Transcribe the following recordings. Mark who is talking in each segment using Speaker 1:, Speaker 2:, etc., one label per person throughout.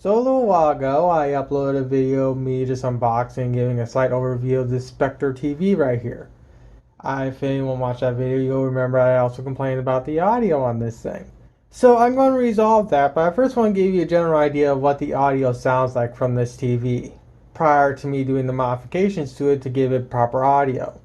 Speaker 1: So a little while ago, I uploaded a video of me just unboxing, giving a slight overview of this Sceptre TV right here. If anyone watched that video, you'll remember I also complained about the audio on this thing. So I'm going to resolve that, but I first want to give you a general idea of what the audio sounds like from this TV, prior to me doing the modifications to it to give it proper audio.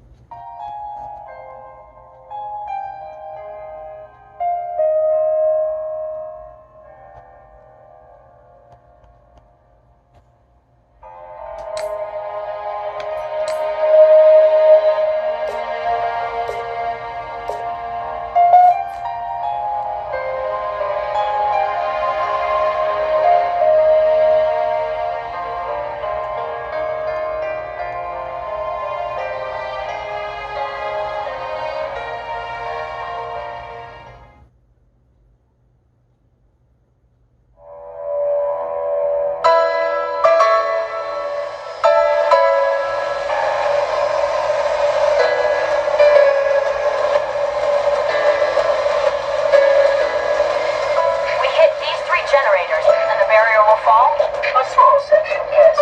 Speaker 2: Generators, and the barrier will fall? A small section, yes.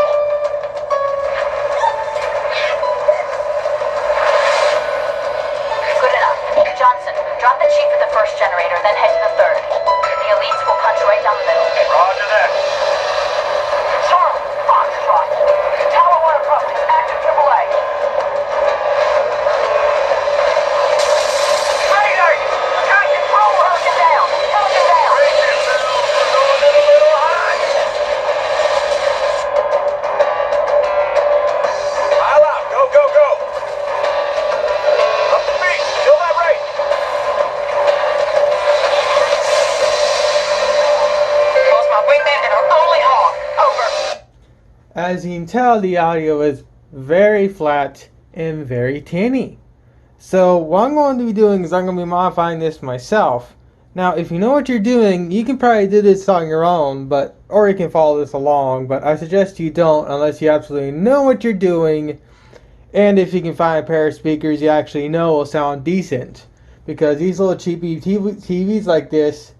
Speaker 2: Good enough. Johnson, drop the chief at the first generator, then head to the third. The elites will punch right down the middle.
Speaker 3: Roger that.
Speaker 2: Charlie, Foxtrot. Tower 1 approach. Active AAA.
Speaker 3: Mayday! Attack control!
Speaker 2: Pelican down! Pelican down!
Speaker 3: Brace yourselves, we're going in a little hot. Pile out, go, go, go! Up the beat, kill that rate!
Speaker 2: Lost my wingman and our only hog. Over.
Speaker 1: As you can tell, the audio is very flat and very tinny. So what I'm going to be doing is I'm going to be modifying this myself. Now, if you know what you're doing, you can probably do this on your own, or you can follow this along, but I suggest you don't unless you absolutely know what you're doing, and if you can find a pair of speakers you actually know will sound decent. Because these little cheapy TVs like this,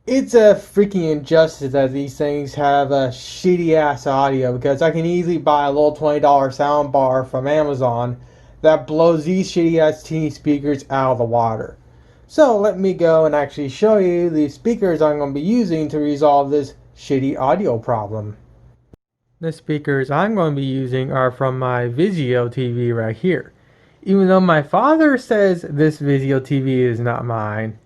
Speaker 1: it's a freaking injustice that these things have a shitty ass audio, because I can easily buy a little $20 sound bar from Amazon that blows these shitty ass teeny speakers out of the water. So let me go and actually show you the speakers I'm going to be using to resolve this shitty audio problem. The speakers I'm going to be using are from my Vizio TV right here. Even though my father says this Vizio TV is not mine,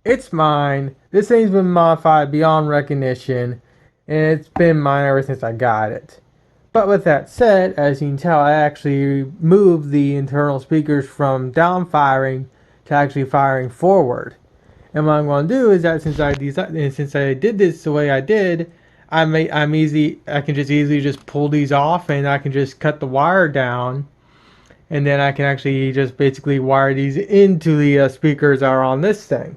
Speaker 1: it's mine. This thing's been modified beyond recognition, and it's been mine ever since I got it. But with that said, as you can tell, I actually moved the internal speakers from down firing to actually firing forward. And what I'm going to do is that since I did this the way I did, I can just easily just pull these off, and I can just cut the wire down, and then I can actually just basically wire these into the speakers that are on this thing.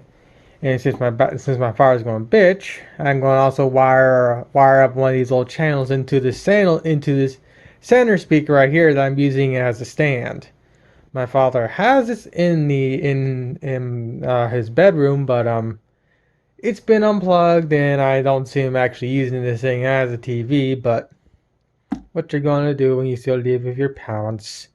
Speaker 1: And since my father's going to bitch, I'm going to also wire up one of these little channels into this center speaker right here that I'm using as a stand. My father has this in his bedroom, but it's been unplugged, and I don't see him actually using this thing as a TV. But what you're going to do when you still live with your parents?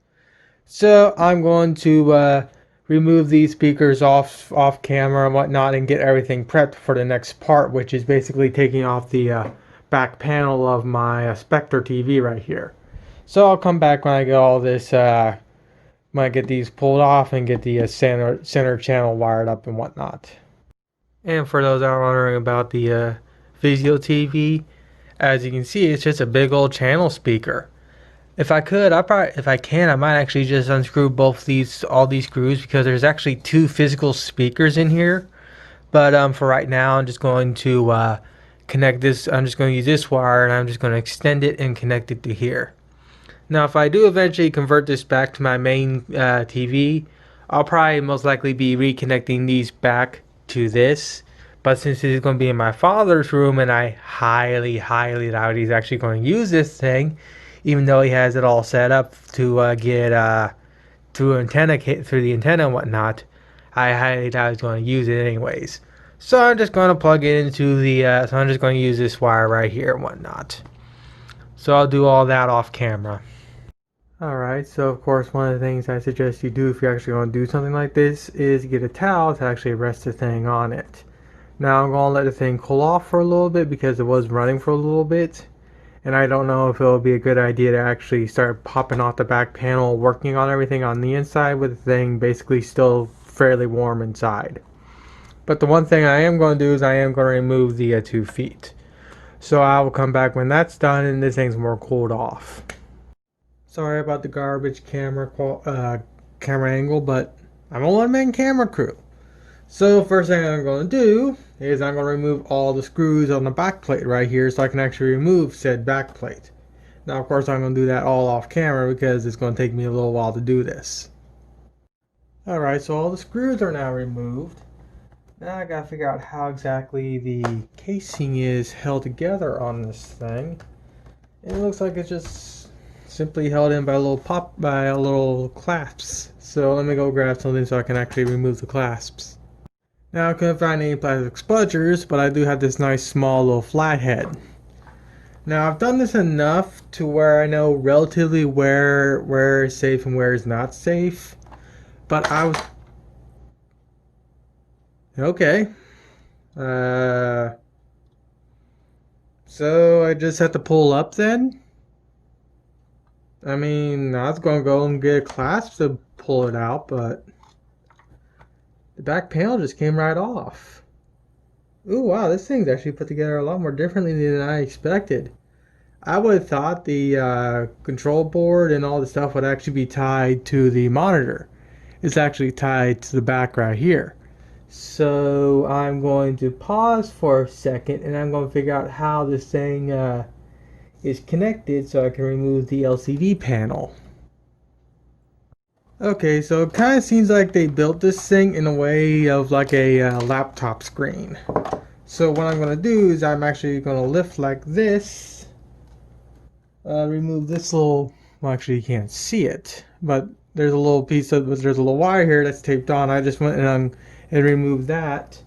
Speaker 1: So I'm going to remove these speakers off camera and whatnot, and get everything prepped for the next part, which is basically taking off the back panel of my Sceptre TV right here. So I'll come back when I get all this, when I get these pulled off and get the center channel wired up and whatnot. And for those that are wondering about the Vizio TV, as you can see, it's just a big old channel speaker. If I might actually just unscrew all these screws, because there's actually two physical speakers in here. But for right now, I'm just going to connect this. I'm just going to use this wire, and I'm just going to extend it and connect it to here. Now, if I do eventually convert this back to my main TV, I'll probably most likely be reconnecting these back to this. But since this is going to be in my father's room, and I highly doubt he's actually going to use this thing, even though he has it all set up to get through the antenna and whatnot, I highly doubt he's going to use it anyways. So I'm just going to plug it into the, so I'm just going to use this wire right here and whatnot. So I'll do all that off camera. Alright, so of course one of the things I suggest you do if you're actually going to do something like this is get a towel to actually rest the thing on it. Now I'm going to let the thing cool off for a little bit because it was running for a little bit. And I don't know if it'll be a good idea to actually start popping off the back panel, working on everything on the inside with the thing basically still fairly warm inside. But the one thing I am going to do is I am going to remove the 2 feet. So I will come back when that's done and this thing's more cooled off. Sorry about the garbage camera angle, but I'm a one-man camera crew. So first thing I'm going to do is I'm going to remove all the screws on the back plate right here so I can actually remove said back plate. Now of course I'm going to do that all off camera because it's going to take me a little while to do this. Alright, so all the screws are now removed. Now I got to figure out how exactly the casing is held together on this thing. It looks like it's just simply held in by a little clasps. So let me go grab something so I can actually remove the clasps. Now I couldn't find any plastic spudgers, but I do have this nice small little flathead. Now I've done this enough to where I know relatively where is safe and where is not safe. But I was okay. So I just have to pull up then? I mean, I was going to go and get a clasp to pull it out, but the back panel just came right off. Ooh, wow, this thing's actually put together a lot more differently than I expected. I would have thought the control board and all the stuff would actually be tied to the monitor. It's actually tied to the back right here. So I'm going to pause for a second and I'm going to figure out how this thing is connected so I can remove the LCD panel. Okay, so it kind of seems like they built this thing in a way of like a laptop screen. So what I'm going to do is I'm actually going to lift like this, remove this little, well actually you can't see it, but there's a little piece of, there's a little wire here that's taped on. I just went and removed that.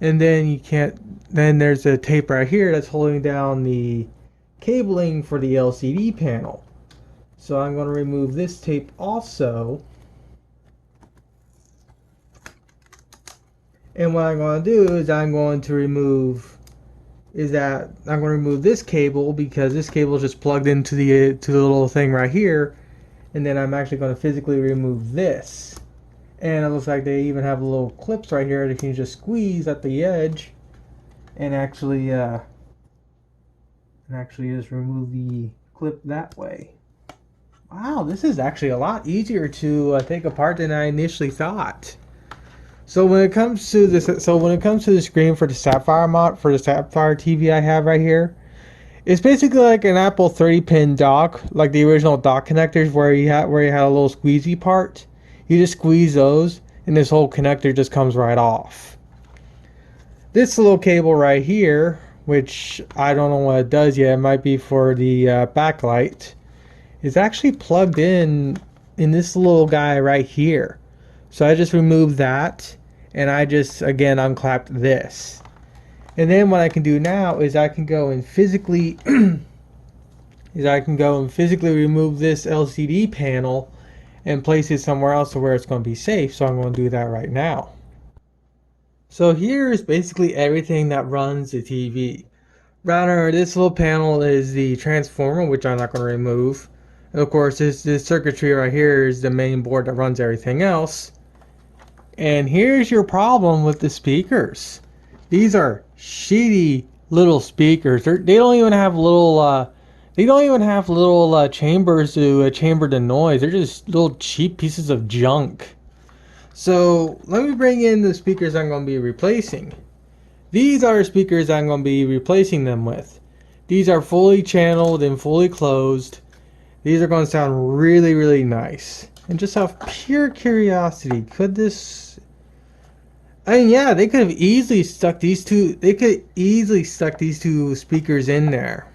Speaker 1: And then you can't, then there's a tape right here that's holding down the cabling for the LCD panel. So I'm going to remove this tape also. And what I'm going to do is I'm going to remove this cable because this cable is just plugged into the little thing right here. And then I'm actually going to physically remove this. And it looks like they even have little clips right here that you can just squeeze at the edge and actually just remove the clip that way. Wow, this is actually a lot easier to take apart than I initially thought. So when it comes to this, the screen for the Sapphire TV I have right here, it's basically like an Apple 30-pin dock, like the original dock connectors where you had a little squeezy part. You just squeeze those, and this whole connector just comes right off. This little cable right here, which I don't know what it does yet, it might be for the backlight, is actually plugged in this little guy right here. So I just removed that, and I just again unclapped this. And then what I can do now is I can go and physically remove this LCD panel and place it somewhere else where it's going to be safe. So I'm going to do that right now. So here is basically everything that runs the TV. Rather, this little panel is the transformer, which I'm not going to remove. And of course, this circuitry right here is the main board that runs everything else. And here's your problem with the speakers. These are shitty little speakers. They don't even have little chambers to chamber the noise. They're just little cheap pieces of junk. So let me bring in the speakers I'm going to be replacing. These are speakers I'm going to be replacing them with. These are fully channeled and fully closed. These are going to sound really, really nice. And just out of pure curiosity, could this... I mean, yeah, they could have easily stuck these two... They could easily stuck these two speakers in there.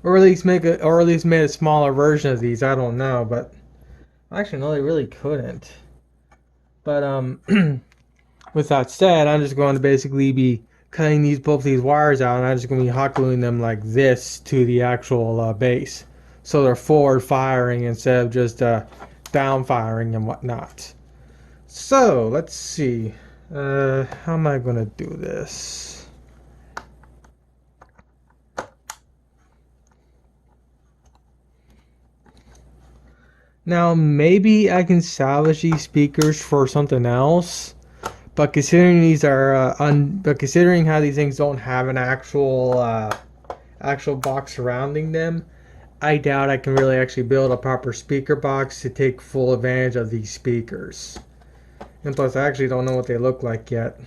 Speaker 1: Or at least made a smaller version of these. I don't know, but... Actually, no, they really couldn't. But, with that said, I'm just going to basically be cutting both these wires out, and I'm just going to be hot gluing them like this to the actual base, so they're forward firing instead of just down firing and whatnot. So let's see, how am I going to do this? Now maybe I can salvage these speakers for something else. But considering these are, but considering how these things don't have an actual box surrounding them, I doubt I can really actually build a proper speaker box to take full advantage of these speakers. And plus, I actually don't know what they look like yet.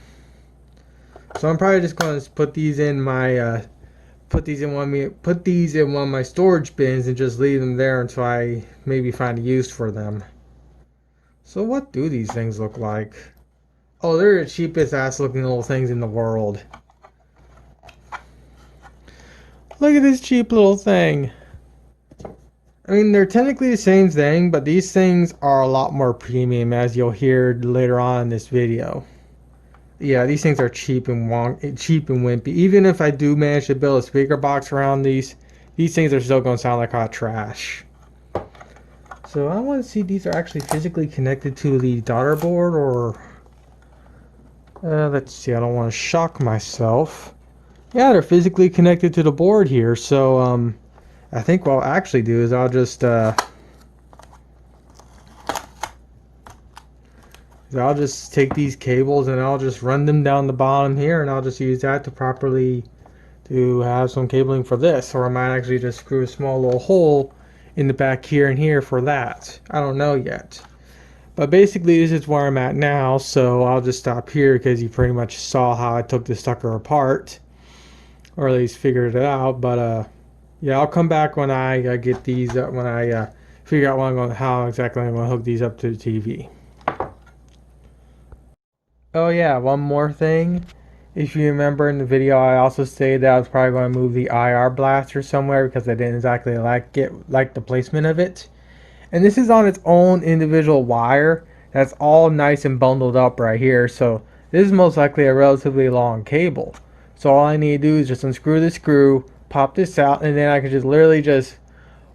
Speaker 1: So I'm probably just going to put these in my, put these in one of my storage bins and just leave them there until I maybe find a use for them. So what do these things look like? Oh, they're the cheapest ass looking little things in the world. Look at this cheap little thing. I mean, they're technically the same thing, but these things are a lot more premium, as you'll hear later on in this video. Yeah, these things are cheap and wimpy. Even if I do manage to build a speaker box around these things are still going to sound like hot trash. So I want to see if these are actually physically connected to the daughter board, or... let's see, I don't want to shock myself. Yeah, they're physically connected to the board here, so I think what I'll actually do is I'll just take these cables and I'll just run them down the bottom here, and I'll just use that to have some cabling for this, or I might actually just screw a small little hole in the back here and here for that. I don't know yet. But basically this is where I'm at now, so I'll just stop here because you pretty much saw how I took the sucker apart, or at least figured it out. But yeah, I'll come back when I get these when I figure out how exactly I'm going to hook these up to the TV. Oh yeah, one more thing. If you remember in the video, I also stated that I was probably going to move the IR blaster somewhere because I didn't exactly like the placement of it. And this is on its own individual wire that's all nice and bundled up right here. So this is most likely a relatively long cable. So all I need to do is just unscrew the screw, pop this out, and then I can just literally just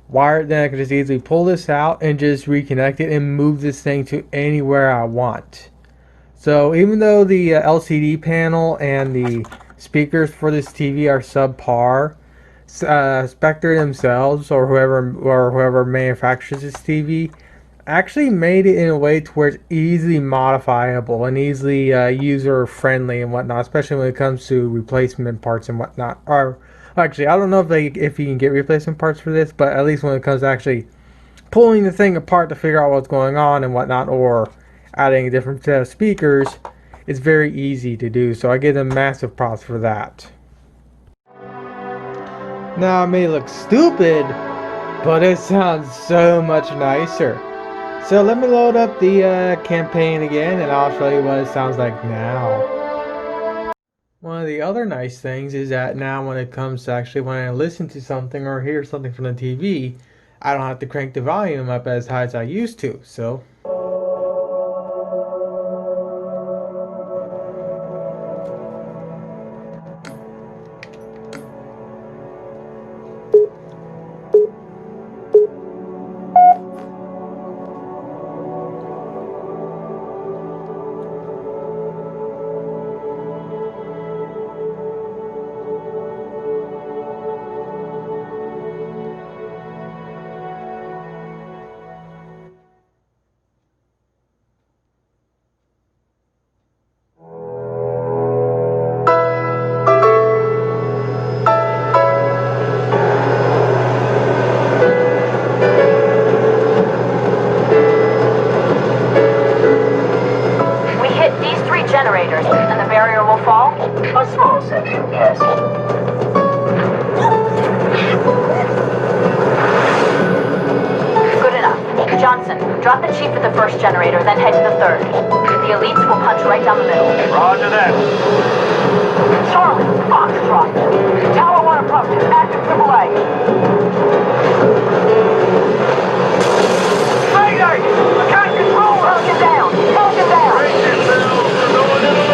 Speaker 1: wire it. Then I can just easily pull this out and just reconnect it and move this thing to anywhere I want. So even though the LCD panel and the speakers for this TV are subpar, Sceptre themselves, or whoever manufactures this TV, actually made it in a way to where it's easily modifiable and easily user friendly and whatnot, especially when it comes to replacement parts and whatnot. Or actually, I don't know if you can get replacement parts for this, but at least when it comes to actually pulling the thing apart to figure out what's going on and whatnot, or adding a different set of speakers, it's very easy to do. So I give them massive props for that. Now, it may look stupid, but it sounds so much nicer. So let me load up the campaign again, and I'll show you what it sounds like now. One of the other nice things is that now when it comes to actually when I listen to something or hear something from the TV, I don't have to crank the volume up as high as I used to. So
Speaker 2: generators, and the barrier will fall?
Speaker 4: A small section, yes.
Speaker 2: Good enough. Johnson, drop the chief at the first generator, then head to the third. The elites will punch right down the middle.
Speaker 3: Roger that.
Speaker 4: Charlie, Foxtrot. Tower 1 approach. Active AAA.
Speaker 3: Mayday! I can't control her!
Speaker 4: Broken down. Broken down.
Speaker 3: Brace yourselves, we're going in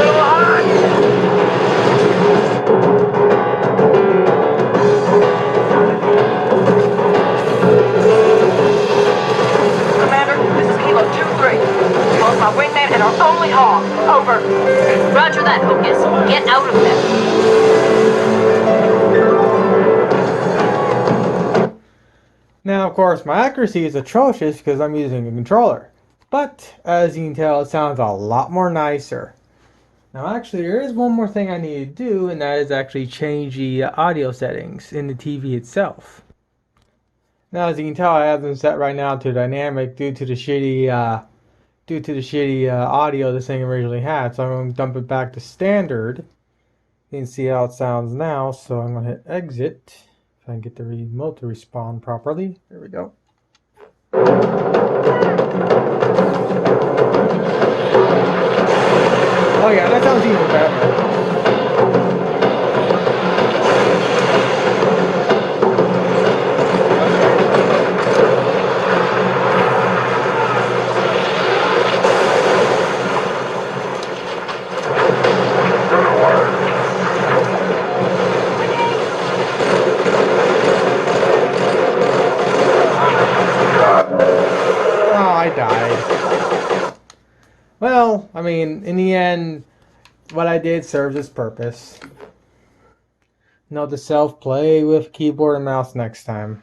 Speaker 4: over.
Speaker 2: Roger that, Hocus. Get out of there.
Speaker 1: Now, of course, my accuracy is atrocious because I'm using a controller. But, as you can tell, it sounds a lot more nicer. Now, actually, there is one more thing I need to do, and that is actually change the audio settings in the TV itself. Now, as you can tell, I have them set right now to dynamic due to the shitty audio this thing originally had. So I'm going to dump it back to standard. You can see how it sounds now. So I'm going to hit exit. If I can get the remote to respond properly. There we go. Oh yeah, that sounds even better. I died. Well, I mean, in the end, what I did serves its purpose. Note to self, play with keyboard and mouse next time.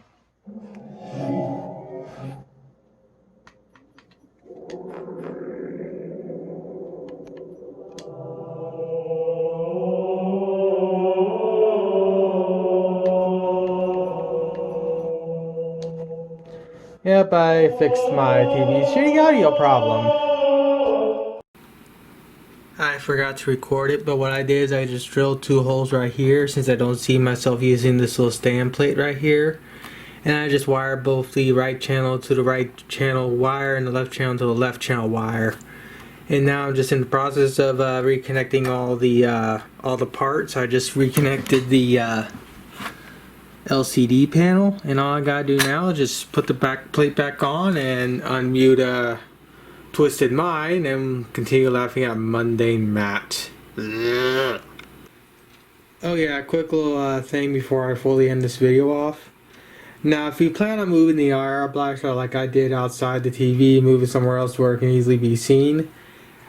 Speaker 1: Yep, I fixed my TV's shitty audio problem. I forgot to record it, but what I did is I just drilled 2 holes right here since I don't see myself using this little stand plate right here. And I just wired both the right channel to the right channel wire and the left channel to the left channel wire. And now I'm just in the process of reconnecting all the parts. I just reconnected the LCD panel, and all I gotta do now is just put the back plate back on and unmute Twisted Mind and continue laughing at Mundane Matt. Oh yeah, quick little thing before I fully end this video off. Now, if you plan on moving the IR blacks out like I did outside the TV, move it somewhere else where it can easily be seen,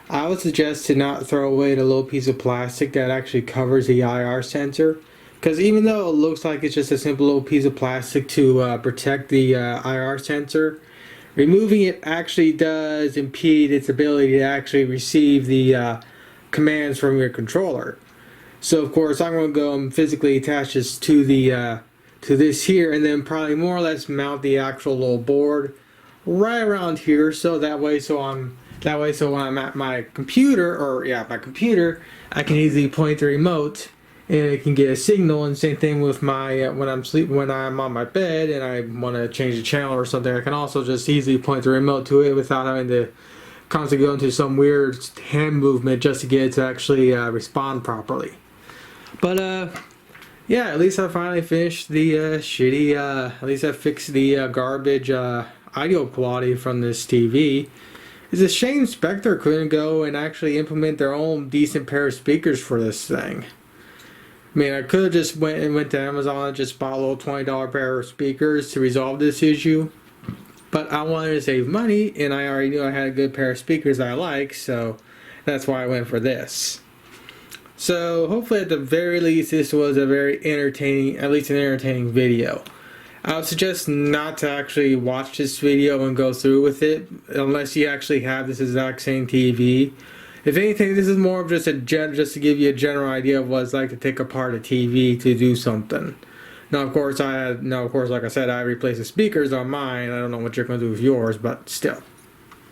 Speaker 1: I would suggest to not throw away the little piece of plastic that actually covers the IR sensor. Because even though it looks like it's just a simple little piece of plastic to protect the IR sensor, removing it actually does impede its ability to actually receive the commands from your controller. So of course I'm going to go and physically attach this to the to this here, and then probably more or less mount the actual little board right around here. So that way, so when I'm at my computer, I can easily point the remote and it can get a signal. And same thing with my when I'm on my bed and I want to change the channel or something, I can also just easily point the remote to it without having to constantly go into some weird hand movement just to get it to actually respond properly. But yeah, at least I finally finished the at least I fixed the garbage audio quality from this TV. It's a shame Sceptre couldn't go and actually implement their own decent pair of speakers for this thing. I mean, I could have just went to Amazon and just bought a little $20 pair of speakers to resolve this issue. But I wanted to save money, and I already knew I had a good pair of speakers I like, so that's why I went for this. So hopefully at the very least this was a very entertaining, at least an entertaining video. I would suggest not to actually watch this video and go through with it unless you actually have this exact same TV. If anything, this is more of just just to give you a general idea of what it's like to take apart a TV to do something. Now, of course, like I said, I replaced the speakers on mine. I don't know what you're going to do with yours, but still.